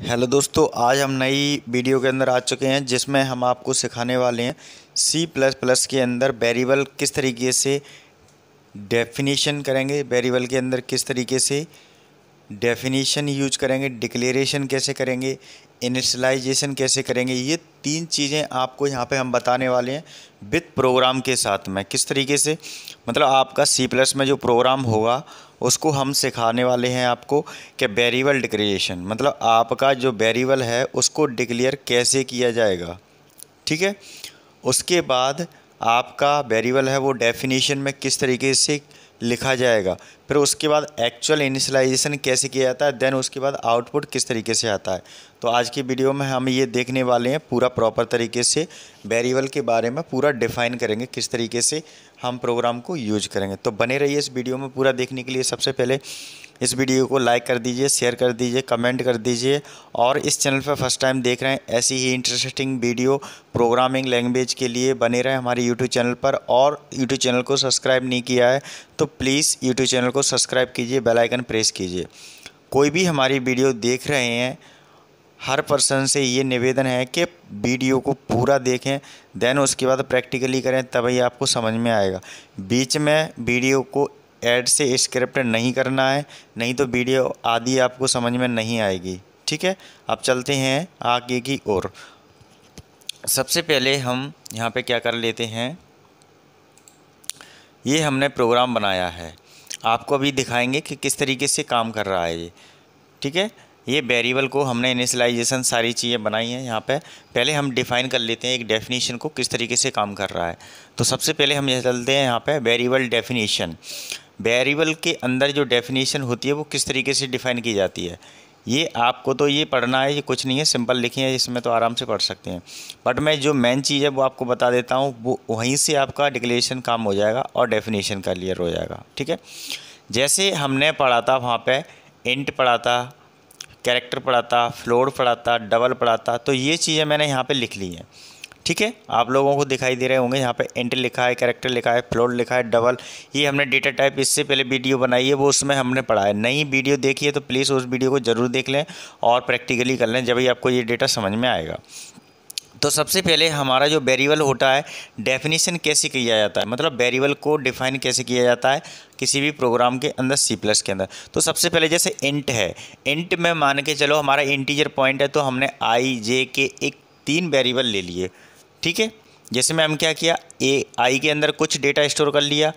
Hello दोस्तों, आज हम नई वीडियो के अंदर आ चुके हैं जिसमें हम आपको सिखाने वाले हैं C++ के अंदर वेरिएबल किस तरीके से डेफिनेशन करेंगे, वेरिएबल के अंदर किस तरीके से डेफिनेशन यूज करेंगे, डिक्लेरेशन कैसे करेंगे, इनिशियलाइजेशन कैसे करेंगे। ये तीन चीज़ें आपको यहाँ पे हम बताने वाले हैं विद प्रोग्राम के साथ में। किस तरीके से मतलब आपका C++ में जो प्रोग्राम होगा उसको हम सिखाने वाले हैं आपको कि वेरिएबल डिक्लेरेशन मतलब आपका जो वेरिएबल है उसको डिक्लेयर कैसे किया जाएगा। ठीक है, उसके बाद आपका वेरिएबल है वो डेफिनेशन में किस तरीके से लिखा जाएगा, फिर उसके बाद एक्चुअल इनिशियलाइजेशन कैसे किया जाता है, देन उसके बाद आउटपुट किस तरीके से आता है। तो आज की वीडियो में हम ये देखने वाले हैं पूरा प्रॉपर तरीके से वेरिएबल के बारे में पूरा डिफ़ाइन करेंगे किस तरीके से हम प्रोग्राम को यूज करेंगे। तो बने रहिए इस वीडियो में। पूरा देखने के लिए सबसे पहले इस वीडियो को लाइक कर दीजिए, शेयर कर दीजिए, कमेंट कर दीजिए। और इस चैनल पर फर्स्ट टाइम देख रहे हैं ऐसी ही इंटरेस्टिंग वीडियो प्रोग्रामिंग लैंग्वेज के लिए बने रहें हमारे यूट्यूब चैनल पर। और यूट्यूब चैनल को सब्सक्राइब नहीं किया है तो प्लीज़ यूट्यूब चैनल को सब्सक्राइब कीजिए, बेल आइकन प्रेस कीजिए। कोई भी हमारी वीडियो देख रहे हैं हर पर्सन से ये निवेदन है कि वीडियो को पूरा देखें, देन उसके बाद प्रैक्टिकली करें, तभी आपको समझ में आएगा। बीच में वीडियो को ऐड से स्क्रिप्ट नहीं करना है, नहीं तो वीडियो आदि आपको समझ में नहीं आएगी। ठीक है, अब चलते हैं आगे की ओर। सबसे पहले हम यहाँ पे क्या कर लेते हैं, ये हमने प्रोग्राम बनाया है, आपको अभी दिखाएंगे कि किस तरीके से काम कर रहा है ये। ठीक है, ये वेरिएबल को हमने इनिशियलाइजेशन सारी चीज़ें बनाई हैं। यहाँ पे पहले हम डिफ़ाइन कर लेते हैं एक डेफिनेशन को किस तरीके से काम कर रहा है। तो सबसे पहले हम ये चलते हैं यहाँ पे वेरिएबल डेफिनेशन। वेरिएबल के अंदर जो डेफिनेशन होती है वो किस तरीके से डिफ़ाइन की जाती है, ये आपको तो ये पढ़ना है, ये कुछ नहीं है, सिंपल लिखी है, इसमें तो आराम से पढ़ सकते हैं। बट मैं जो मेन चीज़ है वो आपको बता देता हूँ, वो वहीं से आपका डिक्लेरेशन काम हो जाएगा और डेफिनेशन का क्लियर हो जाएगा। ठीक है, जैसे हमने पढ़ा था वहाँ पे इंट पढ़ा था, कैरेक्टर पढ़ा था, फ्लोट पढ़ा था, डबल पढ़ा था, तो ये चीज़ें मैंने यहाँ पे लिख ली हैं। ठीक है, आप लोगों को दिखाई दे रहे होंगे यहाँ पे इंट लिखा है, कैरेक्टर लिखा है, फ्लोट लिखा है, डबल। ये हमने डेटा टाइप इससे पहले वीडियो बनाई है, वो उसमें हमने पढ़ा है। नई वीडियो देखिए तो प्लीज़ उस वीडियो को ज़रूर देख लें और प्रैक्टिकली कर लें, जब ही आपको ये डेटा समझ में आएगा। तो सबसे पहले हमारा जो वेरिएबल होता है डेफिनेशन कैसे किया जाता है, मतलब वेरिएबल को डिफ़ाइन कैसे किया जाता है किसी भी प्रोग्राम के अंदर C+ के अंदर। तो सबसे पहले जैसे इंट है, इंट में मान के चलो हमारा इंटीजर पॉइंट है, तो हमने i j के एक 3 वेरिएबल ले लिए। ठीक है, जैसे में हम क्या किया, i के अंदर कुछ डेटा स्टोर कर लिया,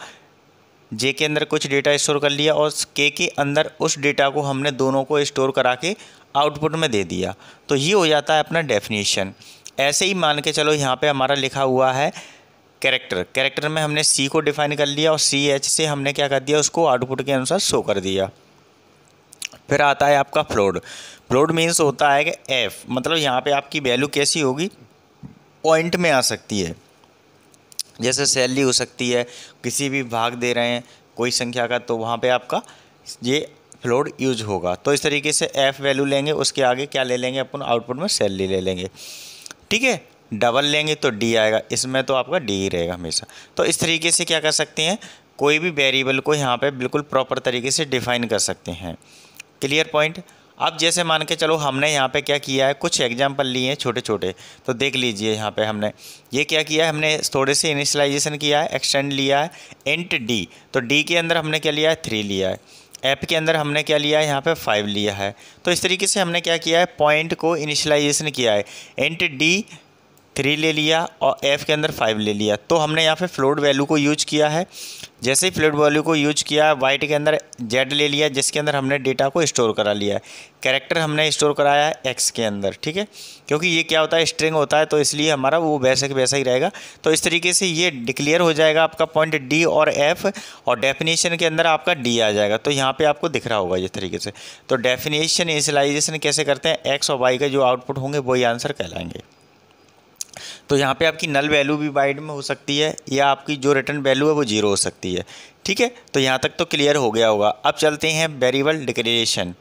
j के अंदर कुछ डेटा स्टोर कर लिया और k के अंदर उस डेटा को हमने दोनों को स्टोर करा के आउटपुट में दे दिया। तो ये हो जाता है अपना डेफिनेशन। ऐसे ही मान के चलो यहाँ पे हमारा लिखा हुआ है कैरेक्टर, कैरेक्टर में हमने C को डिफ़ाइन कर लिया और CH से हमने क्या कर दिया, उसको आउटपुट के अनुसार शो कर दिया। फिर आता है आपका फ्लोट। फ्लोट मीन्स होता है कि F, मतलब यहाँ पे आपकी वैल्यू कैसी होगी, पॉइंट में आ सकती है, जैसे सैलरी हो सकती है, किसी भी भाग दे रहे हैं कोई संख्या का, तो वहाँ पे आपका ये फ्लोट यूज होगा। तो इस तरीके से F वैल्यू लेंगे, उसके आगे क्या ले लेंगे अपन, आउटपुट में सैलरी ले लेंगे। ठीक है, डबल लेंगे तो D आएगा, इसमें तो आपका D ही रहेगा हमेशा। तो इस तरीके से क्या कर सकते हैं, कोई भी वेरिएबल को यहाँ पे बिल्कुल प्रॉपर तरीके से डिफ़ाइन कर सकते हैं। Clear point. अब जैसे मान के चलो हमने यहाँ पे क्या किया है, कुछ एग्जांपल लिए हैं छोटे छोटे, तो देख लीजिए यहाँ पे हमने ये क्या किया है, हमने थोड़े से इनिशियलाइजेशन किया है, एक्सटेंड लिया है इंट D। तो D के अंदर हमने क्या लिया है, 3 लिया है। ऐप के अंदर हमने क्या लिया है, यहाँ पे 5 लिया है। तो इस तरीके से हमने क्या किया है, पॉइंट को इनिशियलाइजेशन किया है, इंट D 3 ले लिया और F के अंदर 5 ले लिया। तो हमने यहाँ पे फ्लोट वैल्यू को यूज किया है। जैसे ही फ्लोट वैल्यू को यूज किया, वाइट के अंदर Z ले लिया, जिसके अंदर हमने डेटा को स्टोर करा लिया है। कैरेक्टर हमने स्टोर कराया है X के अंदर। ठीक है, क्योंकि ये क्या होता है, स्ट्रिंग होता है, तो इसलिए हमारा वो वैसे के वैसा ही रहेगा। तो इस तरीके से ये डिक्लेयर हो जाएगा आपका पॉइंट D और F, और डेफिनेशन के अंदर आपका D आ जाएगा। तो यहाँ पर आपको दिख रहा होगा इस तरीके से। तो डेफिनेशन इनिशियलाइजेशन कैसे करते हैं, X और Y के जो आउटपुट होंगे वही आंसर कहलाएंगे। तो यहाँ पे आपकी नल वैल्यू भी वाइड में हो सकती है, या आपकी जो रिटर्न वैल्यू है वो 0 हो सकती है। ठीक है, तो यहाँ तक तो क्लियर हो गया होगा। अब चलते हैं वेरिएबल डिक्लेरेशन।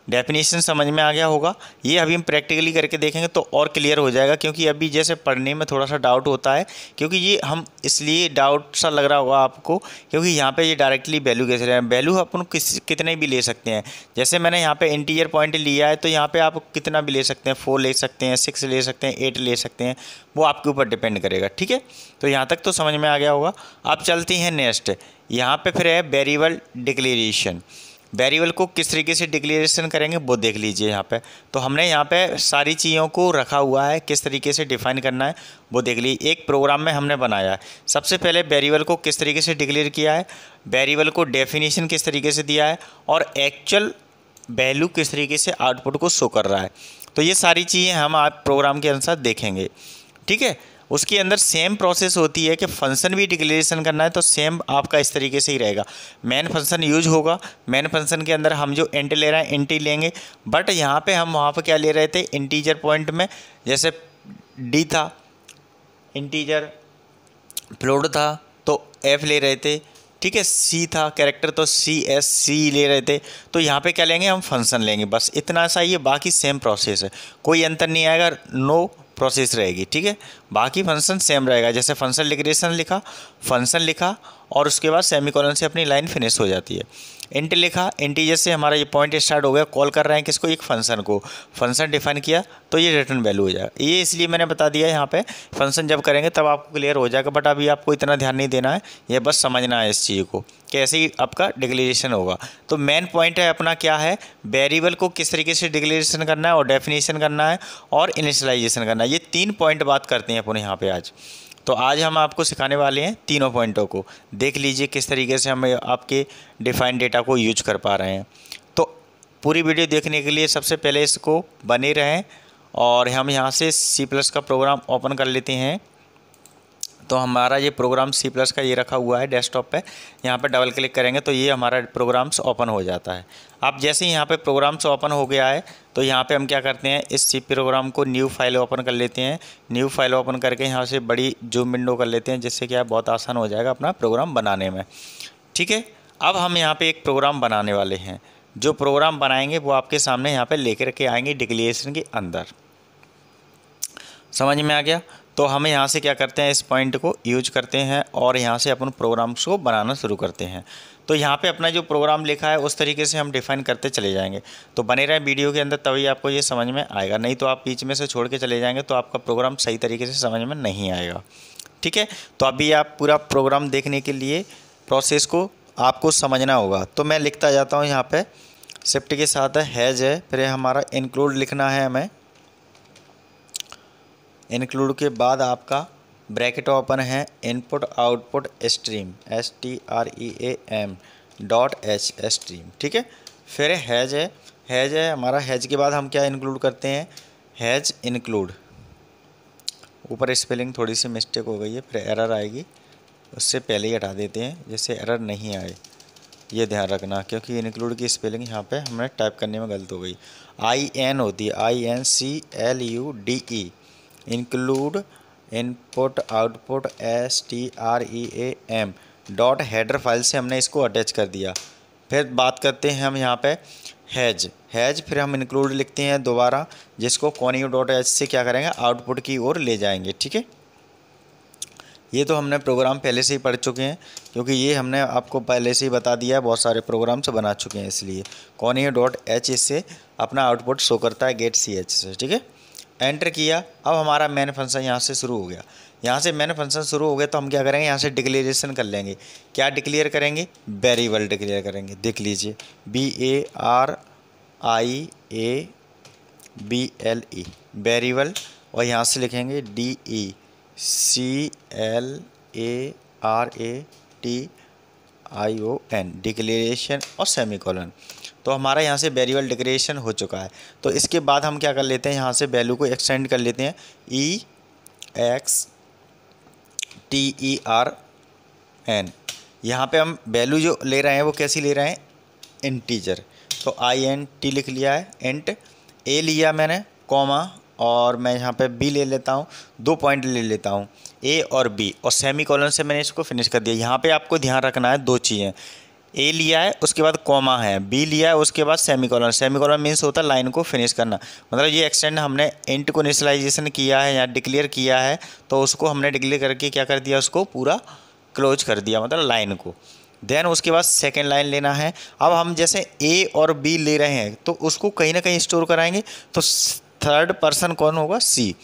डेफिनेशन समझ में आ गया होगा। ये अभी हम प्रैक्टिकली करके देखेंगे तो और क्लियर हो जाएगा, क्योंकि अभी जैसे पढ़ने में थोड़ा सा डाउट होता है, क्योंकि ये हम इसलिए डाउट सा लग रहा होगा आपको, क्योंकि यहाँ पे ये डायरेक्टली वैल्यू कैसे ले रहे हैं। वैल्यू अपन कितने भी ले सकते हैं। जैसे मैंने यहाँ पे इंटीजर पॉइंट लिया है तो यहाँ पे आप कितना भी ले सकते हैं, 4 ले सकते हैं, 6 ले सकते हैं, 8 ले सकते हैं, वो आपके ऊपर डिपेंड करेगा। ठीक है, तो यहाँ तक तो समझ में आ गया होगा। अब चलते हैं नेक्स्ट। यहाँ पे फिर है वेरिएबल डिक्लेरेशन। वेरिएबल को किस तरीके से डिक्लेरेशन करेंगे वो देख लीजिए यहाँ पे। तो हमने यहाँ पे सारी चीज़ों को रखा हुआ है, किस तरीके से डिफाइन करना है वो देख लीजिए। एक प्रोग्राम में हमने बनाया है। सबसे पहले वेरिएबल को किस तरीके से डिक्लेयर किया है, वेरिएबल को डेफिनेशन किस तरीके से दिया है, और एक्चुअल वैल्यू किस तरीके से आउटपुट को शो कर रहा है। तो ये सारी चीज़ें हम आप प्रोग्राम के अनुसार देखेंगे। ठीक है, उसके अंदर सेम प्रोसेस होती है कि फंक्शन भी डिक्लेरेशन करना है तो सेम आपका इस तरीके से ही रहेगा। मेन फंक्शन यूज होगा। मेन फंक्शन के अंदर हम जो इंट ले रहे हैं इंट ही लेंगे, बट यहाँ पे हम वहाँ पे क्या ले रहे थे, इंटीजर पॉइंट में जैसे डी था, इंटीजर फ्लोट था तो एफ ले रहे थे। ठीक है, सी था कैरेक्टर तो सी ले रहे थे। तो यहाँ पे क्या लेंगे, हम फंक्शन लेंगे, बस इतना सा ही है। बाकी सेम प्रोसेस है, कोई अंतर नहीं आएगा, नो प्रोसेस रहेगी। ठीक है, बाकी फंक्शन सेम रहेगा। जैसे फंक्शन डिक्लेरेशन लिखा, फंक्शन लिखा और उसके बाद सेमीकोलन से अपनी लाइन फिनिश हो जाती है। इंट लिखा, इंटीजर से हमारा ये पॉइंट स्टार्ट हो गया, कॉल कर रहे हैं किसको, एक फंक्शन को। फंक्शन डिफाइन किया तो ये रिटर्न वैल्यू हो जाएगा। ये इसलिए मैंने बता दिया यहाँ पे, फंक्शन जब करेंगे तब आपको क्लियर हो जाएगा, बट अभी आपको इतना ध्यान नहीं देना है, ये बस समझना है इस चीज़ को कैसे ही आपका डिक्लेरेशन होगा। तो मेन पॉइंट है अपना क्या है, वेरिएबल को किस तरीके से डिक्लेरेशन करना है और डेफिनेशन करना है और इनिशियलाइजेशन करना है। ये 3 पॉइंट बात करते हैं अपन यहाँ पे आज। तो आज हम आपको सिखाने वाले हैं तीनों पॉइंटों को। देख लीजिए किस तरीके से हम आपके डिफाइंड डेटा को यूज कर पा रहे हैं। तो पूरी वीडियो देखने के लिए सबसे पहले इसको बने रहें, और हम यहाँ से C+ का प्रोग्राम ओपन कर लेते हैं। तो हमारा ये प्रोग्राम C+ का ये रखा हुआ है डेस्कटॉप पे। यहाँ पे डबल क्लिक करेंगे तो ये हमारा प्रोग्राम्स ओपन हो जाता है। अब जैसे ही यहाँ पे प्रोग्राम्स ओपन हो गया है तो यहाँ पे हम क्या करते हैं, इस C प्रोग्राम को न्यू फाइल ओपन कर लेते हैं। न्यू फाइल ओपन करके यहाँ से बड़ी जूम विंडो कर लेते हैं, जिससे क्या बहुत आसान हो जाएगा अपना प्रोग्राम बनाने में। ठीक है, अब हम यहाँ पर एक प्रोग्राम बनाने वाले हैं। जो प्रोग्राम बनाएंगे वो आपके सामने यहाँ पर लेकर के आएंगे डिक्लेरेशन के अंदर। समझ में आ गया। तो हम यहाँ से क्या करते हैं, इस पॉइंट को यूज करते हैं और यहाँ से अपन प्रोग्राम्स को बनाना शुरू करते हैं। तो यहाँ पे अपना जो प्रोग्राम लिखा है उस तरीके से हम डिफाइन करते चले जाएंगे। तो बने रहें वीडियो के अंदर, तभी आपको ये समझ में आएगा, नहीं तो आप बीच में से छोड़ के चले जाएंगे तो आपका प्रोग्राम सही तरीके से समझ में नहीं आएगा। ठीक है, तो अभी आप पूरा प्रोग्राम देखने के लिए प्रोसेस को आपको समझना होगा। तो मैं लिखता जाता हूँ, यहाँ पर शिफ्ट के साथ हैज है, फिर हमारा इंक्लूड लिखना है हमें। इंक्लूड के बाद आपका ब्रैकेट ओपन है, input output stream STREAM .h stream. ठीक है, फिर हैज है, हैज है हमारा। हैज के बाद हम क्या इंक्लूड करते हैं, हैज इंक्लूड। ऊपर स्पेलिंग थोड़ी सी मिस्टेक हो गई है, फिर एरर आएगी, उससे पहले ही हटा देते हैं जिससे एरर नहीं आए, ये ध्यान रखना, क्योंकि इंक्लूड की स्पेलिंग यहाँ पे हमने टाइप करने में गलत हो गई। IN होती है, INCLUDE। Include input output STREAM dot header file से हमने इसको अटैच कर दिया। फिर बात करते हैं हम यहाँ पे हैज, हैज फिर हम इंक्लूड लिखते हैं दोबारा, जिसको conio.h से क्या करेंगे, आउटपुट की ओर ले जाएंगे। ठीक है, ये तो हमने प्रोग्राम पहले से ही पढ़ चुके हैं, क्योंकि ये हमने आपको पहले से ही बता दिया है, बहुत सारे प्रोग्राम्स बना चुके हैं, इसलिए conio.h इससे अपना आउटपुट शो करता है get.ch से। ठीक है, एंटर किया। अब हमारा मेन फंक्शन यहाँ से शुरू हो गया। यहाँ से मेन फंक्शन शुरू हो गया तो हम क्या करेंगे, यहाँ से डिक्लेरेशन कर लेंगे। क्या डिक्लेयर करेंगे, वेरिएबल डिक्लेयर करेंगे। देख लीजिए VARIABLE वेरिएबल, और यहाँ से लिखेंगे DECLARATION डिक्लेरेशन और सेमीकोलन। तो हमारा यहाँ से वेरिएबल डिक्लेरेशन हो चुका है। तो इसके बाद हम क्या कर लेते हैं, यहाँ से वैल्यू को एक्सटेंड कर लेते हैं, EXTERN। यहाँ पे हम वैल्यू जो ले रहे हैं वो कैसी ले रहे हैं, इंटीजर। तो INT लिख लिया है, इंट A लिया मैंने, कॉमा, और मैं यहाँ पे B ले लेता हूँ, 2 पॉइंट ले लेता हूँ, A और B, और सेमीकोलन से मैंने इसको फिनिश कर दिया। यहाँ पे आपको ध्यान रखना है 2 चीज़ें, ए लिया है, उसके बाद कॉमा है, बी लिया है, उसके बाद सेमीकोलन। सेमीकोलन मीन्स होता है लाइन को फिनिश करना, मतलब ये एक्सटेंड हमने इंट को इनिशियलाइजेशन किया है या डिक्लेयर किया है, तो उसको हमने डिक्लेयर करके क्या कर दिया, उसको पूरा क्लोज कर दिया, मतलब लाइन को। देन उसके बाद सेकेंड लाइन लेना है। अब हम जैसे ए और बी ले रहे हैं तो उसको कहीं ना कहीं स्टोर कराएंगे, तो थर्ड पर्सन कौन होगा, सी।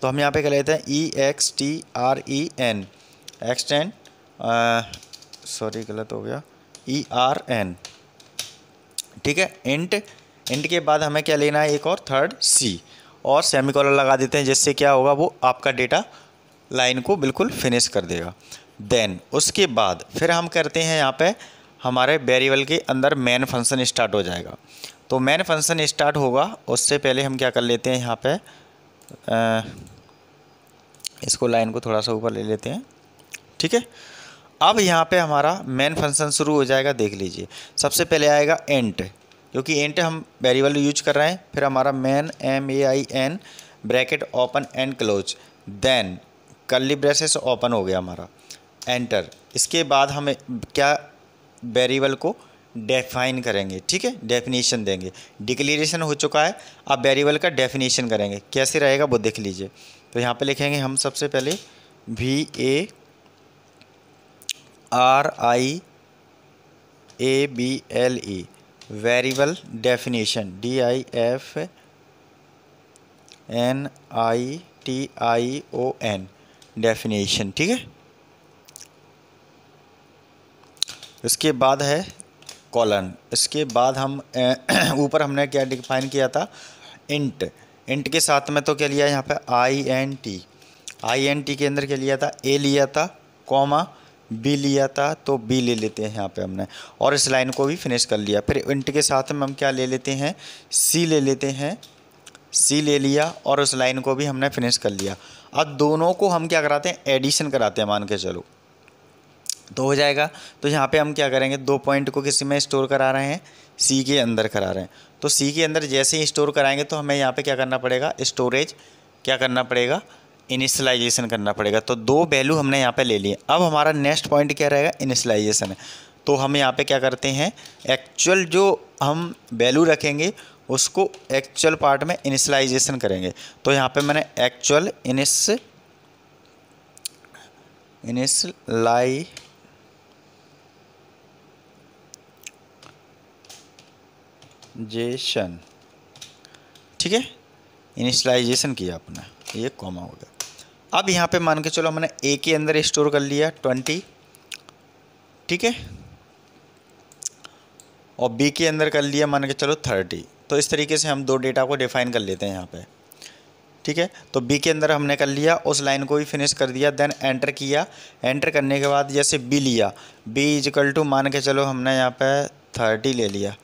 तो हम यहाँ पे क्या लेते हैं, EXTREN, एक्सटेंड, सॉरी गलत हो गया, ERN, ठीक है। इंट के बाद हमें क्या लेना है, एक और थर्ड सी, और सेमीकोलन लगा देते हैं, जिससे क्या होगा, वो आपका डेटा लाइन को बिल्कुल फिनिश कर देगा। देन उसके बाद फिर हम करते हैं यहाँ पे हमारे वेरिएबल के अंदर मेन फंक्शन स्टार्ट हो जाएगा। तो मेन फंक्शन स्टार्ट होगा, उससे पहले हम क्या कर लेते हैं, यहाँ पे इसको लाइन को थोड़ा सा ऊपर ले लेते हैं, ठीक है। अब यहाँ पे हमारा मेन फंक्शन शुरू हो जाएगा, देख लीजिए। सबसे पहले आएगा इंट, क्योंकि इंट हम वेरिएबल यूज कर रहे हैं। फिर हमारा main MAIN bracket open and close, then curly braces open हो गया हमारा, एंटर। इसके बाद हमें क्या, वेरिएबल को डेफाइन करेंगे, ठीक है, डेफिनेशन देंगे। डिक्लेरेशन हो चुका है, अब वेरिएबल का डेफिनेशन करेंगे, कैसे रहेगा वो देख लीजिए। तो यहाँ पे लिखेंगे हम सबसे पहले VARIABLE variable definition, DIFNITION definition, ठीक है। इसके बाद है कॉलन। इसके बाद हम ऊपर हमने क्या डिफाइन किया था, इंट के साथ में तो क्या लिया यहाँ पे, INT के अंदर क्या लिया था, ए लिया था, कॉमा बी लिया था, तो बी ले लेते हैं यहाँ पे हमने, और इस लाइन को भी फिनिश कर लिया। फिर इंट के साथ में हम क्या ले लेते हैं, सी ले लेते हैं, सी ले लिया, और उस लाइन को भी हमने फिनिश कर लिया। अब दोनों को हम क्या कराते हैं, एडिशन कराते हैं, मान के चलो तो हो जाएगा। तो यहाँ पे हम क्या करेंगे, 2 पॉइंट को किसी में स्टोर करा रहे हैं, सी के अंदर करा रहे हैं। तो सी के अंदर जैसे ही स्टोर कराएंगे तो हमें यहाँ पे क्या करना पड़ेगा, स्टोरेज क्या करना पड़ेगा, इनिशियलाइजेशन करना पड़ेगा। तो 2 वैल्यू हमने यहाँ पे ले लिए। अब हमारा नेक्स्ट पॉइंट क्या रहेगा, इनिशियलाइजेशन है। तो हम यहाँ पे क्या करते हैं, एक्चुअल जो हम वैल्यू रखेंगे उसको एक्चुअल पार्ट में इनिशियलाइजेशन करेंगे। तो यहाँ पे मैंने एक्चुअल इनिशियलाइजेशन, ठीक है, इनिशियलाइजेशन किया अपना, ये कॉमा हो गया। अब यहाँ पे मान के चलो मैंने ए के अंदर स्टोर कर लिया 20, ठीक है, और बी के अंदर कर लिया मान के चलो 30। तो इस तरीके से हम 2 डेटा को डिफाइन कर लेते हैं यहाँ पे, ठीक है। तो बी के अंदर हमने कर लिया, उस लाइन को भी फिनिश कर दिया, देन एंटर किया। एंटर करने के बाद जैसे बी लिया, बी इजकल टू मान के चलो हमने यहाँ पे 30 ले लिया,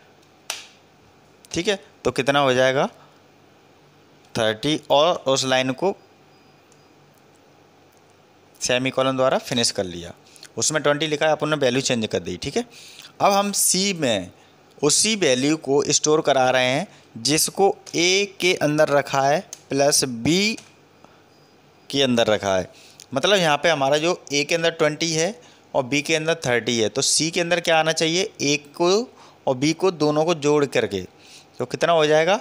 ठीक है। तो कितना हो जाएगा 30, और उस लाइन को सेमीकोलन द्वारा फिनिश कर लिया। उसमें 20 लिखा है, अपन ने वैल्यू चेंज कर दी, ठीक है। अब हम सी में उसी वैल्यू को स्टोर करा रहे हैं जिसको ए के अंदर रखा है प्लस बी के अंदर रखा है। मतलब यहाँ पे हमारा जो ए के अंदर 20 है और बी के अंदर 30 है, तो सी के अंदर क्या आना चाहिए, ए को और बी को दोनों को जोड़ करके। तो कितना हो जाएगा,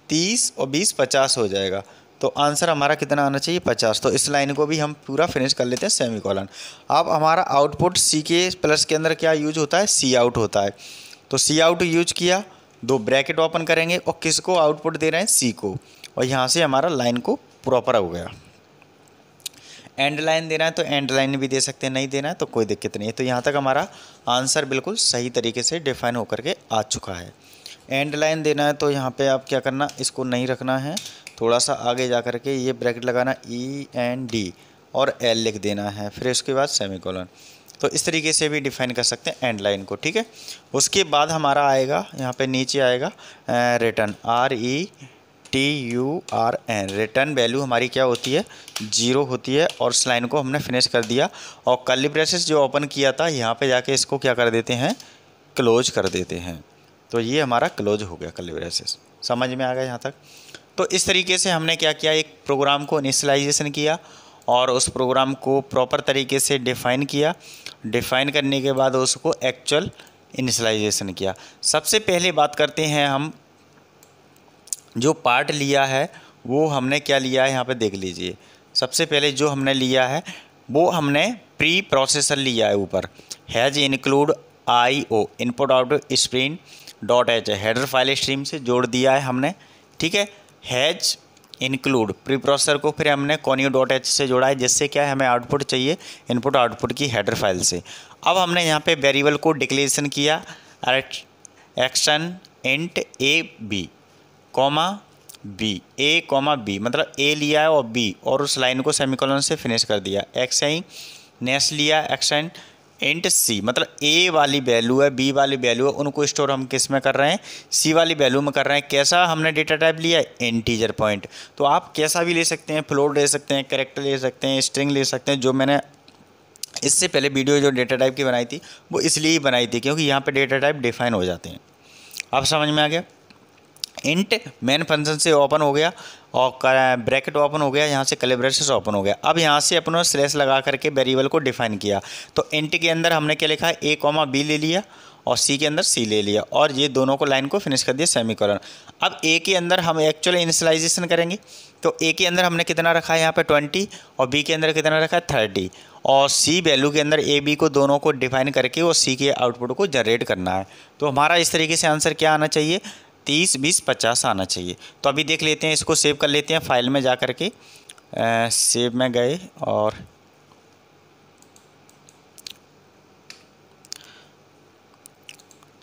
30 और 20 50 हो जाएगा। तो आंसर हमारा कितना आना चाहिए, 50। तो इस लाइन को भी हम पूरा फिनिश कर लेते हैं, सेमीकोलन। अब हमारा आउटपुट सी के प्लस के अंदर क्या यूज होता है, सी आउट होता है। तो सी आउट यूज किया, 2 ब्रैकेट ओपन करेंगे, और किसको आउटपुट दे रहे हैं, सी को, और यहाँ से हमारा लाइन को प्रॉपर हो गया। एंड लाइन देना है तो एंड लाइन भी दे सकते हैं, नहीं देना है तो कोई दिक्कत नहीं है। तो यहाँ तक हमारा आंसर बिल्कुल सही तरीके से डिफाइन होकर के आ चुका है। एंड लाइन देना है तो यहाँ पे आप क्या करना, इसको नहीं रखना है, थोड़ा सा आगे जा कर के ये ब्रैकेट लगाना, END और L लिख देना है, फिर उसके बाद सेमीकोलन। तो इस तरीके से भी डिफाइन कर सकते हैं एंड लाइन को, ठीक है। उसके बाद हमारा आएगा यहाँ पे नीचे आएगा रिटर्न, RETURN। रिटर्न वैल्यू हमारी क्या होती है, 0 होती है, और इस लाइन को हमने फिनिश कर दिया। और कर्ली ब्रेसेस जो ओपन किया था यहाँ पे जाके इसको क्या कर देते हैं, क्लोज कर देते हैं। तो ये हमारा क्लोज हो गया कर्ली ब्रेसेस। समझ में आ गया यहाँ तक। तो इस तरीके से हमने क्या किया, एक प्रोग्राम को इनिशियलाइजेशन किया और उस प्रोग्राम को प्रॉपर तरीके से डिफ़ाइन किया। डिफ़ाइन करने के बाद उसको एक्चुअल इनिशियलाइजेशन किया। सबसे पहले बात करते हैं हम, जो पार्ट लिया है वो हमने क्या लिया है यहाँ पे देख लीजिए। सबसे पहले जो हमने लिया है वो हमने प्री प्रोसेसर लिया है। ऊपर has include IO input output stream dot H header file stream से जोड़ दिया है हमने, ठीक है। हैज इंक्लूड प्री प्रोसेसर को फिर हमने conio डॉट एच से जोड़ा है, जिससे क्या है हमें आउटपुट चाहिए इनपुट आउटपुट की हेडर फाइल से। अब हमने यहाँ पे वेरिएबल को डिक्लेरेशन किया action int AB comma B, A comma B मतलब ए लिया है और बी, और उस लाइन को सेमीकोलन से फिनिश कर दिया। एक्स आई नेक्स्ट लिया एक्शन इंट सी मतलब ए वाली वैल्यू है, बी वाली वैल्यू है, उनको स्टोर हम किस में कर रहे हैं, सी वाली वैल्यू में कर रहे हैं। कैसा हमने डेटा टाइप लिया है, इंटीजर पॉइंट। तो आप कैसा भी ले सकते हैं, फ्लोट ले सकते हैं, कैरेक्टर ले सकते हैं, स्ट्रिंग ले सकते हैं। जो मैंने इससे पहले वीडियो जो डेटा टाइप की बनाई थी वो इसलिए ही बनाई थी क्योंकि यहाँ पर डेटा टाइप डिफाइन हो जाते हैं। अब समझ में आ गया। इंट मेन फंक्शन से ओपन हो गया और ब्रैकेट ओपन हो गया, यहाँ से कैलिब्रेशन ओपन हो गया। अब यहाँ से अपने स्लैश लगा करके वेरिएबल को डिफाइन किया। तो इंट के अंदर हमने क्या लिखा है, ए कॉमा बी ले लिया और सी के अंदर सी ले लिया, और ये दोनों को लाइन को फिनिश कर दिया सेमीकोलन। अब ए के अंदर हम एक्चुअल इनिशियलाइजेशन करेंगे। तो ए के अंदर हमने कितना रखा है यहाँ पे 20 और बी के अंदर कितना रखा है 30, और सी वैल्यू के अंदर ए बी को दोनों को डिफाइन करके और सी के आउटपुट को जनरेट करना है। तो हमारा इस तरीके से आंसर क्या आना चाहिए, 30 20 50 आना चाहिए। तो अभी देख लेते हैं, इसको सेव कर लेते हैं फाइल में जा कर के। सेव में गए और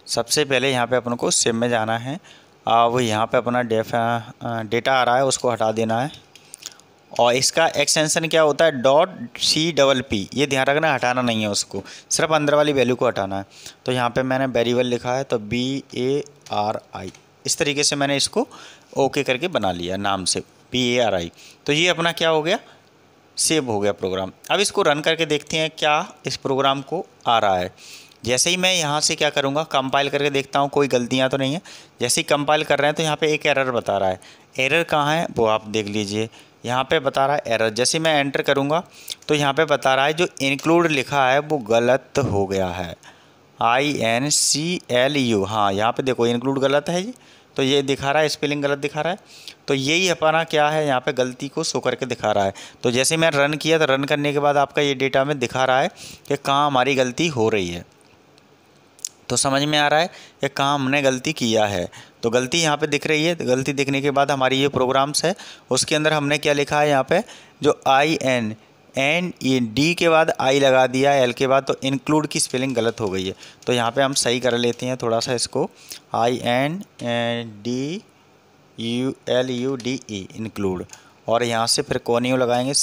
सबसे पहले यहाँ पे अपन को सेव में जाना है। अब यहाँ पे अपना डेटा आ रहा है उसको हटा देना है, और इसका एक्सटेंशन क्या होता है .CPP। ये ध्यान रखना, हटाना नहीं है उसको, सिर्फ अंदर वाली वैल्यू को हटाना है। तो यहाँ पे मैंने वेरिएबल लिखा है तो BARI, इस तरीके से मैंने इसको ओके करके बना लिया नाम से BARI। तो ये अपना क्या हो गया, सेव हो गया प्रोग्राम। अब इसको रन करके देखते हैं क्या इस प्रोग्राम को आ रहा है। जैसे ही मैं यहाँ से क्या करूँगा, कंपाइल करके देखता हूँ कोई गलतियाँ तो नहीं है। जैसे ही कंपाइल कर रहे हैं तो यहाँ पे एक एरर बता रहा है। एरर कहाँ है वो आप देख लीजिए, यहाँ पे बता रहा है एरर। जैसे मैं एंटर करूँगा तो यहाँ पे बता रहा है जो इंक्लूड लिखा है वो गलत हो गया है, INCLU। हाँ यहाँ पे देखो इंक्लूड गलत है जी, तो ये दिखा रहा है स्पेलिंग गलत दिखा रहा है। तो यही अपना क्या है, यहाँ पे गलती को शो करके दिखा रहा है। तो जैसे मैं रन किया तो रन करने के बाद आपका ये डेटा में दिखा रहा है कि कहाँ हमारी गलती हो रही है। तो समझ में आ रहा है कि कहाँ हमने गलती किया है। तो गलती यहाँ पे दिख रही है। तो गलती दिखने के बाद हमारी ये प्रोग्राम्स है, उसके अंदर हमने क्या लिखा है यहाँ पे, जो IND के बाद आई लगा दिया है, L के बाद, तो इंक्लूड की स्पेलिंग गलत हो गई है। तो यहाँ पे हम सही कर लेते हैं थोड़ा सा इसको, INDULUDE इंक्लूड, और यहाँ से फिर conio लगाएंगे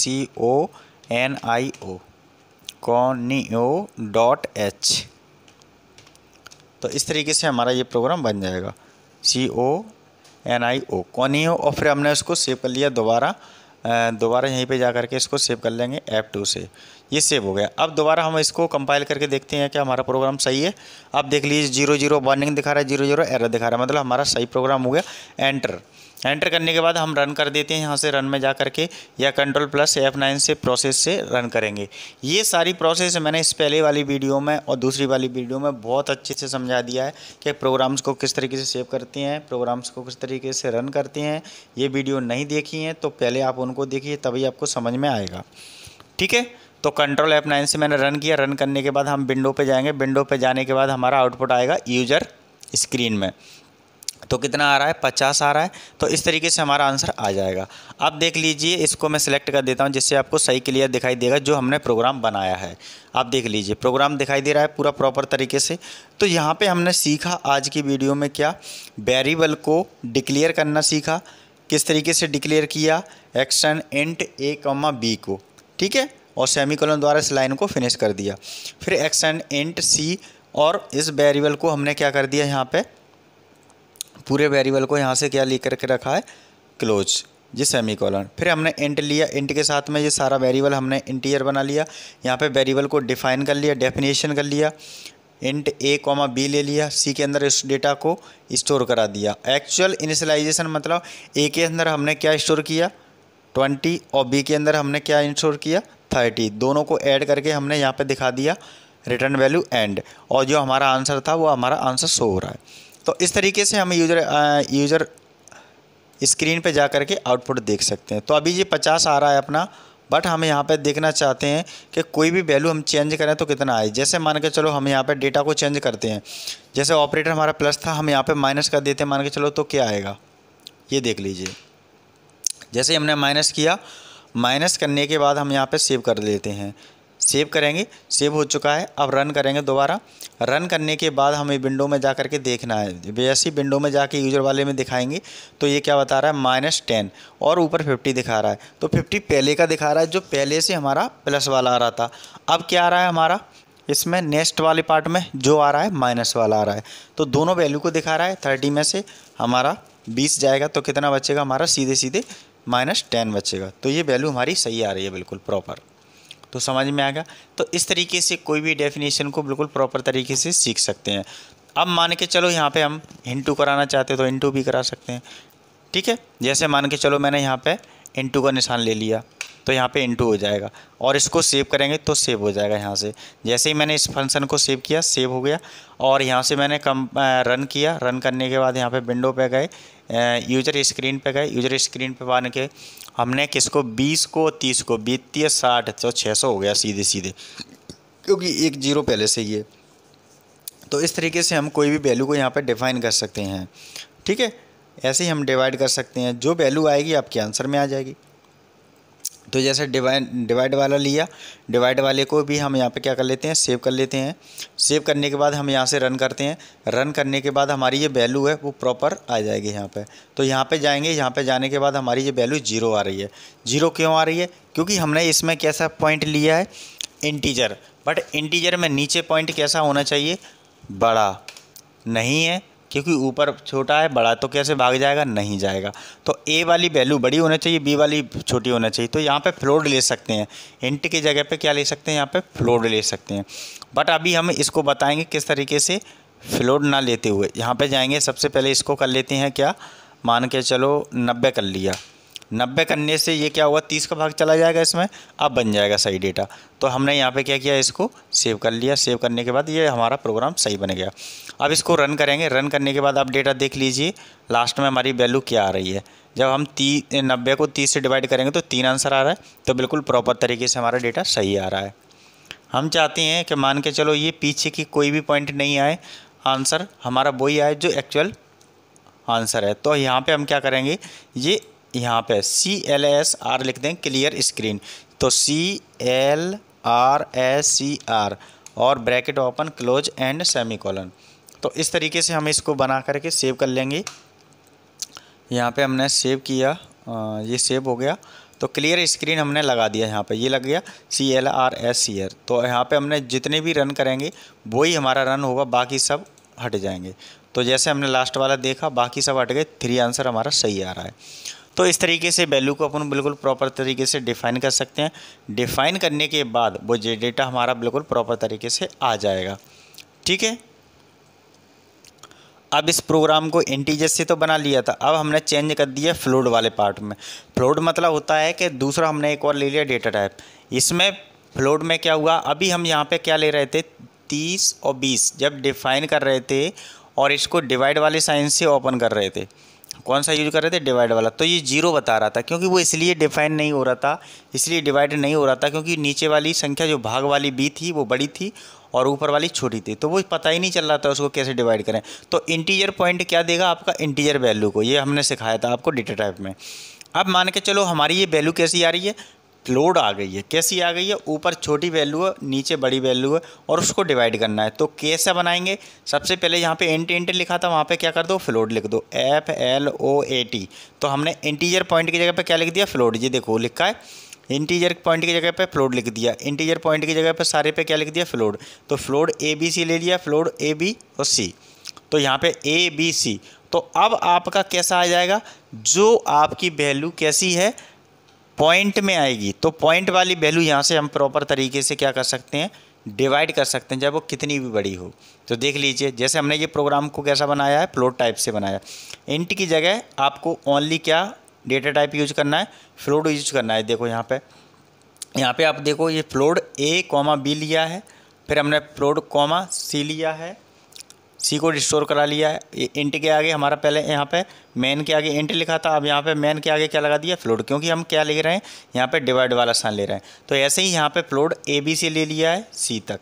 CONIO conio.h। तो इस तरीके से हमारा ये प्रोग्राम बन जाएगा CONIO conio, और फिर हमने उसको सेव कर लिया दोबारा यहीं पे जा करके इसको सेव कर लेंगे F2 से। ये सेव हो गया। अब दोबारा हम इसको कंपाइल करके देखते हैं कि हमारा प्रोग्राम सही है। अब देख लीजिए 00 वार्निंग दिखा रहा है, 00 एरर दिखा रहा है, मतलब हमारा सही प्रोग्राम हो गया। एंटर करने के बाद हम रन कर देते हैं यहाँ से, रन में जा करके, या Ctrl+F9 से प्रोसेस से रन करेंगे। ये सारी प्रोसेस मैंने इस पहले वाली वीडियो में और दूसरी वाली वीडियो में बहुत अच्छे से समझा दिया है कि प्रोग्राम्स को किस तरीके से सेव करते हैं, प्रोग्राम्स को किस तरीके से रन करते हैं। ये वीडियो नहीं देखी हैं तो पहले आप उनको देखिए, तभी आपको समझ में आएगा, ठीक है। तो Ctrl+F9 से मैंने रन किया। रन करने के बाद हम विंडो पे जाएंगे। विंडो पे जाने के बाद हमारा आउटपुट आएगा यूजर स्क्रीन में। तो कितना आ रहा है, 50 आ रहा है। तो इस तरीके से हमारा आंसर आ जाएगा। अब देख लीजिए, इसको मैं सिलेक्ट कर देता हूं जिससे आपको सही क्लियर दिखाई देगा जो हमने प्रोग्राम बनाया है। आप देख लीजिए प्रोग्राम दिखाई दे रहा है पूरा प्रॉपर तरीके से। तो यहाँ पे हमने सीखा आज की वीडियो में क्या, वेरिएबल को डिक्लेयर करना सीखा। किस तरीके से डिक्लेयर किया, एक्शन इंट A, B को, ठीक है, और सेमीकोलन द्वारा इस लाइन को फिनिश कर दिया। फिर एक्शन इंट C, और इस वेरिएबल को हमने क्या कर दिया, यहाँ पे पूरे वेरिएबल को यहाँ से क्या लिख करके रखा है, क्लोज, ये सेमीकोलन। फिर हमने इंट लिया, इंट के साथ में ये सारा वेरिएबल हमने इंटीजर बना लिया। यहाँ पे वेरिएबल को डिफाइन कर लिया, डेफिनेशन कर लिया, इंट A, B ले लिया, C के अंदर इस डेटा को स्टोर करा दिया। एक्चुअल इनिशियलाइजेशन मतलब A के अंदर हमने क्या स्टोर किया, 20 और बी के अंदर हमने क्या इंश्योर किया 30, दोनों को ऐड करके हमने यहाँ पे दिखा दिया रिटर्न वैल्यू एंड, और जो हमारा आंसर था वो हमारा आंसर शो हो रहा है। तो इस तरीके से हम यूज़र स्क्रीन पे जा कर के आउटपुट देख सकते हैं। तो अभी ये 50 आ रहा है अपना, बट हम यहाँ पे देखना चाहते हैं कि कोई भी वैल्यू हम चेंज करें तो कितना आए। जैसे मान के चलो हम यहाँ पे डेटा को चेंज करते हैं, जैसे ऑपरेटर हमारा प्लस था, हम यहाँ पे माइनस कर देते हैं मान के चलो, तो क्या आएगा ये देख लीजिए। जैसे हमने माइनस किया, माइनस करने के बाद हम यहाँ पे सेव कर लेते हैं, सेव करेंगे, सेव हो चुका है। अब रन करेंगे दोबारा, रन करने के बाद हमें विंडो में जा कर के देखना है। वैसे ही विंडो में जाके यूज़र वाले में दिखाएंगे तो ये क्या बता रहा है -10 और ऊपर 50 दिखा रहा है। तो 50 पहले का दिखा रहा है जो पहले से हमारा प्लस वाला आ रहा था। अब क्या आ रहा है हमारा इसमें नेक्स्ट वाले पार्ट में जो आ रहा है माइनस वाला आ रहा है। तो दोनों वैल्यू को दिखा रहा है। 30 में से हमारा 20 जाएगा तो कितना बचेगा हमारा, सीधे सीधे -10 बचेगा। तो ये वैल्यू हमारी सही आ रही है बिल्कुल प्रॉपर। तो समझ में आ गया। तो इस तरीके से कोई भी डेफिनेशन को बिल्कुल प्रॉपर तरीके से सीख सकते हैं। अब मान के चलो यहाँ पे हम इनटू कराना चाहते हैं तो इनटू भी करा सकते हैं, ठीक है। जैसे मान के चलो मैंने यहाँ पे इनटू का निशान ले लिया तो यहाँ पे इनटू हो जाएगा, और इसको सेव करेंगे तो सेव हो जाएगा यहाँ से। जैसे ही मैंने इस फंक्शन को सेव किया, सेव हो गया, और यहाँ से मैंने रन किया। रन करने के बाद यहाँ पे विंडो पे गए, यूज़र स्क्रीन पे गए। यूज़र स्क्रीन पे आने के हमने किसको 20 को 30 को 20 60 तो 600 हो गया सीधे सीधे, क्योंकि एक जीरो पहले से ही है। तो इस तरीके से हम कोई भी वैल्यू को यहाँ पे डिफाइन कर सकते हैं, ठीक है। ऐसे ही हम डिवाइड कर सकते हैं, जो वैल्यू आएगी आपके आंसर में आ जाएगी। तो जैसे डिवाइड वाला लिया, डिवाइड वाले को भी हम यहाँ पे क्या कर लेते हैं, सेव कर लेते हैं। सेव करने के बाद हम यहाँ से रन करते हैं। रन करने के बाद हमारी ये वैल्यू है वो प्रॉपर आ जाएगी यहाँ पे। तो यहाँ पे जाएंगे, यहाँ पे जाने के बाद हमारी ये वैल्यू 0 आ रही है। 0 क्यों आ रही है, क्योंकि हमने इसमें कैसा पॉइंट लिया है, इंटीजर। बट इंटीजर में नीचे पॉइंट कैसा होना चाहिए, बड़ा नहीं है, क्योंकि ऊपर छोटा है, बड़ा तो कैसे भाग जाएगा, नहीं जाएगा। तो ए वाली वैल्यू बड़ी होनी चाहिए, बी वाली छोटी होना चाहिए। तो यहाँ पे फ्लोट ले सकते हैं, इंट की जगह पे क्या ले सकते हैं, यहाँ पे फ्लोट ले सकते हैं। बट अभी हम इसको बताएंगे किस तरीके से फ्लोट ना लेते हुए। यहाँ पे जाएंगे, सबसे पहले इसको कर लेते हैं क्या, मान के चलो 90 कर लिया। 90 करने से ये क्या हुआ, 30 का भाग चला जाएगा इसमें, अब बन जाएगा सही डेटा। तो हमने यहाँ पे क्या किया, इसको सेव कर लिया। सेव करने के बाद ये हमारा प्रोग्राम सही बन गया। अब इसको रन करेंगे। रन करने के बाद आप डेटा देख लीजिए, लास्ट में हमारी वैल्यू क्या आ रही है। जब हम 90 को 30 से डिवाइड करेंगे तो 3 आंसर आ रहा है। तो बिल्कुल प्रॉपर तरीके से हमारा डेटा सही आ रहा है। हम चाहते हैं कि मान के चलो ये पीछे की कोई भी पॉइंट नहीं आए, आंसर हमारा वही आए जो एक्चुअल आंसर है। तो यहाँ पे हम क्या करेंगे, ये यहाँ पे CLSR लिख दें, क्लियर स्क्रीन। तो CLRSCR और bracket open close and semicolon. तो इस तरीके से हम इसको बना करके सेव कर लेंगे। यहाँ पे हमने सेव किया, ये सेव हो गया। तो क्लियर स्क्रीन हमने लगा दिया, यहाँ पे ये लग गया CLRSCR। तो यहाँ पे हमने जितने भी रन करेंगे वही हमारा रन होगा, बाकी सब हट जाएंगे। तो जैसे हमने लास्ट वाला देखा, बाकी सब हट गए, 3 आंसर हमारा सही आ रहा है। तो इस तरीके से वैल्यू को अपन बिल्कुल प्रॉपर तरीके से डिफ़ाइन कर सकते हैं। डिफ़ाइन करने के बाद वो जो डेटा हमारा बिल्कुल प्रॉपर तरीके से आ जाएगा, ठीक है। अब इस प्रोग्राम को इंटीजर से तो बना लिया था, अब हमने चेंज कर दिया फ्लोट वाले पार्ट में। फ्लोट मतलब होता है कि दूसरा हमने एक और ले लिया डेटा टाइप। इसमें फ्लोट में क्या हुआ, अभी हम यहाँ पे क्या ले रहे थे, 30 और 20 जब डिफ़ाइन कर रहे थे और इसको डिवाइड वाले साइन से ओपन कर रहे थे। कौन सा यूज कर रहे थे, डिवाइड वाला। तो ये 0 बता रहा था, क्योंकि वो इसलिए डिफाइन नहीं हो रहा था, इसलिए डिवाइड नहीं हो रहा था, क्योंकि नीचे वाली संख्या जो भाग वाली बी थी वो बड़ी थी और ऊपर वाली छोटी थी। तो वो पता ही नहीं चल रहा था उसको कैसे डिवाइड करें। तो इंटीजर पॉइंट क्या देगा आपका, इंटीजर वैल्यू को। ये हमने सिखाया था आपको डेटा टाइप में। अब मान के चलो हमारी ये वैल्यू कैसी आ रही है, फ्लोट आ गई है। कैसी आ गई है, ऊपर छोटी वैल्यू है, नीचे बड़ी वैल्यू है, और उसको डिवाइड करना है। तो कैसे बनाएंगे, सबसे पहले यहाँ पे इंट लिखा था, वहाँ पे क्या कर दो, फ्लोट लिख दो, FLOAT। तो हमने इंटीजर पॉइंट की जगह पे क्या लिख दिया, फ्लोट। ये देखो लिखा है, इंटीजर पॉइंट की जगह पे फ्लोट लिख दिया। इंटीजर पॉइंट की जगह पे सारे पे क्या लिख दिया, फ्लोट। तो फ्लोट ABC ले लिया, फ्लोट AB और C। तो यहाँ पे ABC। तो अब आपका कैसा आ जाएगा, जो आपकी वैल्यू कैसी है, पॉइंट में आएगी। तो पॉइंट वाली वैल्यू यहाँ से हम प्रॉपर तरीके से क्या कर सकते हैं, डिवाइड कर सकते हैं, जब वो कितनी भी बड़ी हो। तो देख लीजिए, जैसे हमने ये प्रोग्राम को कैसा बनाया है, फ्लोट टाइप से बनाया। इंट की जगह आपको ओनली क्या डेटा टाइप यूज करना है, फ्लोट यूज करना है। देखो यहाँ पे आप देखो ये फ्लोट A, B लिया है, फिर हमने फ्लोट C लिया है, C को रिस्टोर करा लिया है। इंट के आगे हमारा पहले यहाँ पे मेन के आगे इंट लिखा था, अब यहाँ पे मेन के आगे क्या लगा दिया, फ्लोट, क्योंकि हम क्या ले रहे हैं यहाँ पे डिवाइड वाला साइन ले रहे हैं। तो ऐसे ही यहाँ पे फ्लोट AB से ले लिया है C तक।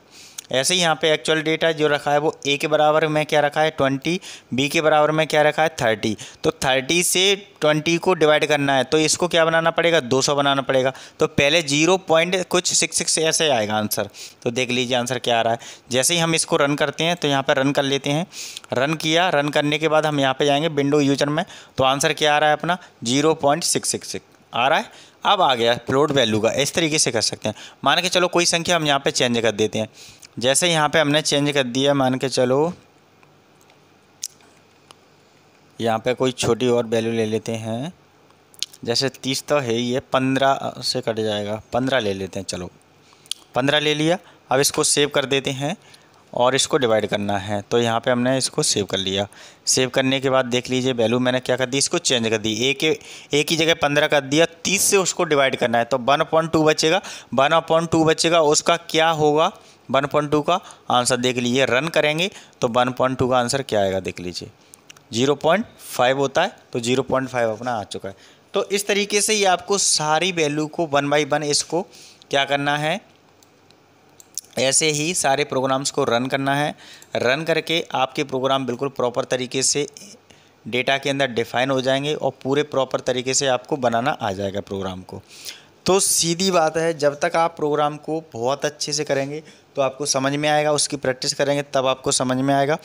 ऐसे ही यहाँ पे एक्चुअल डेटा जो रखा है वो A के बराबर में क्या रखा है 20, B के बराबर में क्या रखा है 30। तो 30 से 20 को डिवाइड करना है, तो इसको क्या बनाना पड़ेगा 200 बनाना पड़ेगा। तो पहले 0.66 ऐसे आएगा आंसर। तो देख लीजिए आंसर क्या आ रहा है। जैसे ही हम इसको रन करते हैं तो यहाँ पर रन कर लेते हैं। रन किया, रन करने के बाद हम यहाँ पर जाएँगे विंडो यूजर में, तो आंसर क्या आ रहा है अपना 0.666 आ रहा है। अब आ गया फ्लोट वैल्यू का, इस तरीके से कर सकते हैं। मान के चलो कोई संख्या हम यहाँ पे चेंज कर देते हैं। जैसे यहाँ पे हमने चेंज कर दिया, मान के चलो यहाँ पे कोई छोटी और वैल्यू ले लेते हैं, जैसे 30 तो है, ये 15 से कट जाएगा, 15 ले लेते हैं। चलो 15 ले लिया। अब इसको सेव कर देते हैं और इसको डिवाइड करना है, तो यहाँ पे हमने इसको सेव कर लिया। सेव करने के बाद देख लीजिए वैल्यू मैंने क्या कर दी, इसको चेंज कर दी, एक ही जगह 15 कर दिया, 30 से उसको डिवाइड करना है, तो 1/2 बचेगा। 1/2 बचेगा, उसका क्या होगा 1/2 का आंसर देख लीजिए। रन करेंगे तो 1/2 का आंसर क्या आएगा देख लीजिए, 0.5 होता है, तो 0.5 अपना आ चुका है। तो इस तरीके से ये आपको सारी वैल्यू को 1 बाई 1 इसको क्या करना है, ऐसे ही सारे प्रोग्राम्स को रन करना है। रन करके आपके प्रोग्राम बिल्कुल प्रॉपर तरीके से डेटा के अंदर डिफाइन हो जाएंगे और पूरे प्रॉपर तरीके से आपको बनाना आ जाएगा प्रोग्राम को। तो सीधी बात है, जब तक आप प्रोग्राम को बहुत अच्छे से करेंगे तो आपको समझ में आएगा, उसकी प्रैक्टिस करेंगे तब आपको समझ में आएगा।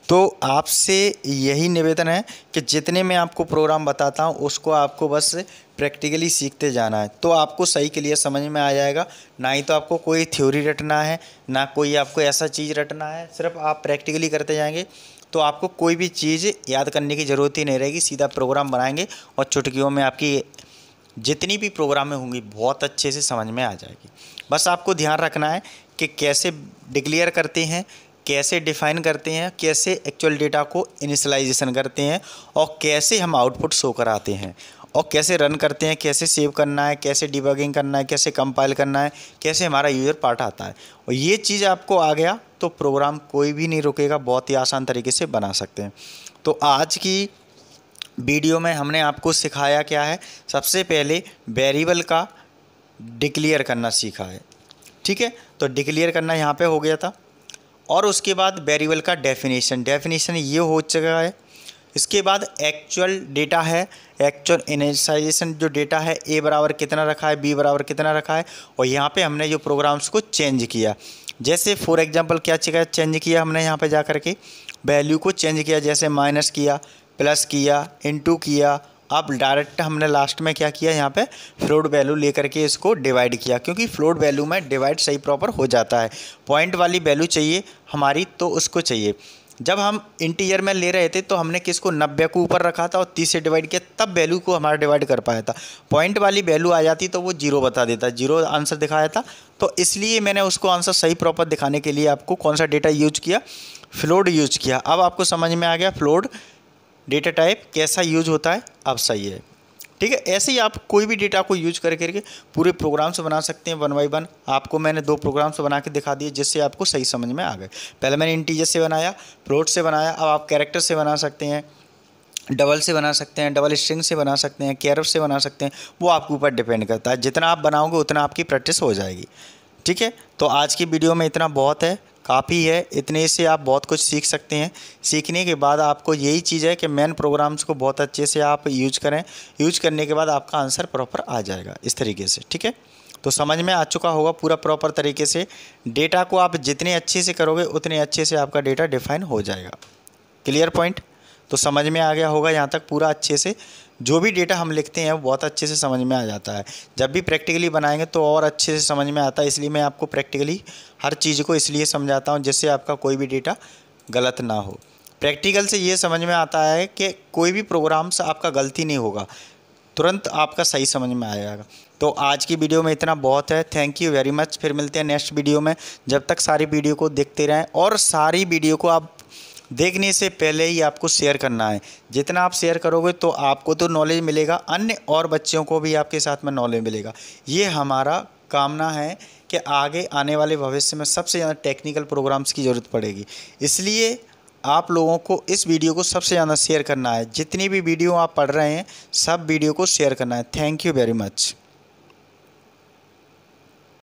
तो आपसे यही निवेदन है कि जितने मैं आपको प्रोग्राम बताता हूँ उसको आपको बस प्रैक्टिकली सीखते जाना है, तो आपको सही क्लियर समझ में आ जाएगा। ना ही तो आपको कोई थ्योरी रटना है, ना कोई आपको ऐसा चीज़ रटना है, सिर्फ आप प्रैक्टिकली करते जाएंगे तो आपको कोई भी चीज़ याद करने की ज़रूरत ही नहीं रहेगी। सीधा प्रोग्राम बनाएंगे और चुटकियों में आपकी जितनी भी प्रोग्रामें होंगी बहुत अच्छे से समझ में आ जाएगी। बस आपको ध्यान रखना है कि कैसे डिक्लेयर करते हैं, कैसे डिफाइन करते हैं, कैसे एक्चुअल डेटा को इनिशियलाइजेशन करते हैं, और कैसे हम आउटपुट शो कराते हैं, और कैसे रन करते हैं, कैसे सेव करना है, कैसे डिबगिंग करना है, कैसे कंपाइल करना है, कैसे हमारा यूज़र पार्ट आता है। और ये चीज़ आपको आ गया तो प्रोग्राम कोई भी नहीं रुकेगा, बहुत ही आसान तरीके से बना सकते हैं। तो आज की वीडियो में हमने आपको सिखाया क्या है, सबसे पहले वेरिएबल का डिक्लेयर करना सीखा है, ठीक है। तो डिक्लेयर करना यहाँ पे हो गया था, और उसके बाद वेरिएबल का डेफिनेशन ये हो चुका है। इसके बाद एक्चुअल डेटा है, एक्चुअल इनिशियलाइजेशन जो डेटा है, ए बराबर कितना रखा है, बी बराबर कितना रखा है, और यहाँ पे हमने जो प्रोग्राम्स को चेंज किया, जैसे फॉर एग्जांपल क्या चेंज किया हमने, यहाँ पे जा कर के वैल्यू को चेंज किया, जैसे माइनस किया, प्लस किया, इनटू किया। अब डायरेक्ट हमने लास्ट में क्या किया, यहाँ पे फ्लोट वैल्यू लेकर के इसको डिवाइड किया, क्योंकि फ्लोट वैल्यू में डिवाइड सही प्रॉपर हो जाता है। पॉइंट वाली वैल्यू चाहिए हमारी तो उसको चाहिए। जब हम इंटीजर में ले रहे थे तो हमने किसको 90 को ऊपर रखा था और 30 से डिवाइड किया, तब वैल्यू को हमारा डिवाइड कर पाया था। पॉइंट वाली वैल्यू आ जाती तो वो 0 बता देता, 0 आंसर दिखाया था। तो इसलिए मैंने उसको आंसर सही प्रॉपर दिखाने के लिए आपको कौन सा डेटा यूज किया, फ्लोट यूज किया। अब आपको समझ में आ गया फ्लोट डेटा टाइप कैसा यूज होता है, अब सही है, ठीक है। ऐसे ही आप कोई भी डेटा को यूज करके पूरे प्रोग्राम से बना सकते हैं 1 बाई 1। आपको मैंने 2 प्रोग्राम से बना के दिखा दिए जिससे आपको सही समझ में आ गए। पहले मैंने इंटीजर से बनाया, फ्लोट से बनाया, अब आप कैरेक्टर से बना सकते हैं, डबल से बना सकते हैं, डबल स्ट्रिंग से बना सकते हैं, कैरव से बना सकते हैं। वो आपके ऊपर डिपेंड करता है, जितना आप बनाओगे उतना आपकी प्रैक्टिस हो जाएगी, ठीक है। तो आज की वीडियो में इतना बहुत है, काफ़ी है, इतने से आप बहुत कुछ सीख सकते हैं। सीखने के बाद आपको यही चीज़ है कि मेन प्रोग्राम्स को बहुत अच्छे से आप यूज करें, यूज करने के बाद आपका आंसर प्रॉपर आ जाएगा इस तरीके से, ठीक है। तो समझ में आ चुका होगा पूरा प्रॉपर तरीके से। डेटा को आप जितने अच्छे से करोगे उतने अच्छे से आपका डेटा डिफाइन हो जाएगा। क्लियर पॉइंट, तो समझ में आ गया होगा यहाँ तक पूरा अच्छे से। जो भी डेटा हम लिखते हैं वो बहुत अच्छे से समझ में आ जाता है। जब भी प्रैक्टिकली बनाएंगे तो और अच्छे से समझ में आता है, इसलिए मैं आपको प्रैक्टिकली हर चीज़ को इसलिए समझाता हूँ जिससे आपका कोई भी डेटा गलत ना हो। प्रैक्टिकल से ये समझ में आता है कि कोई भी प्रोग्राम से आपका गलती नहीं होगा, तुरंत आपका सही समझ में आएगा। तो आज की वीडियो में इतना बहुत है। Thank you very much. फिर मिलते हैं नेक्स्ट वीडियो में। जब तक सारी वीडियो को देखते रहें और सारी वीडियो को आप देखने से पहले ही आपको शेयर करना है। जितना आप शेयर करोगे तो आपको तो नॉलेज मिलेगा, अन्य और बच्चों को भी आपके साथ में नॉलेज मिलेगा। ये हमारा कामना है कि आगे आने वाले भविष्य में सबसे ज़्यादा टेक्निकल प्रोग्राम्स की ज़रूरत पड़ेगी, इसलिए आप लोगों को इस वीडियो को सबसे ज़्यादा शेयर करना है। जितनी भी वीडियो आप पढ़ रहे हैं सब वीडियो को शेयर करना है। Thank you very much.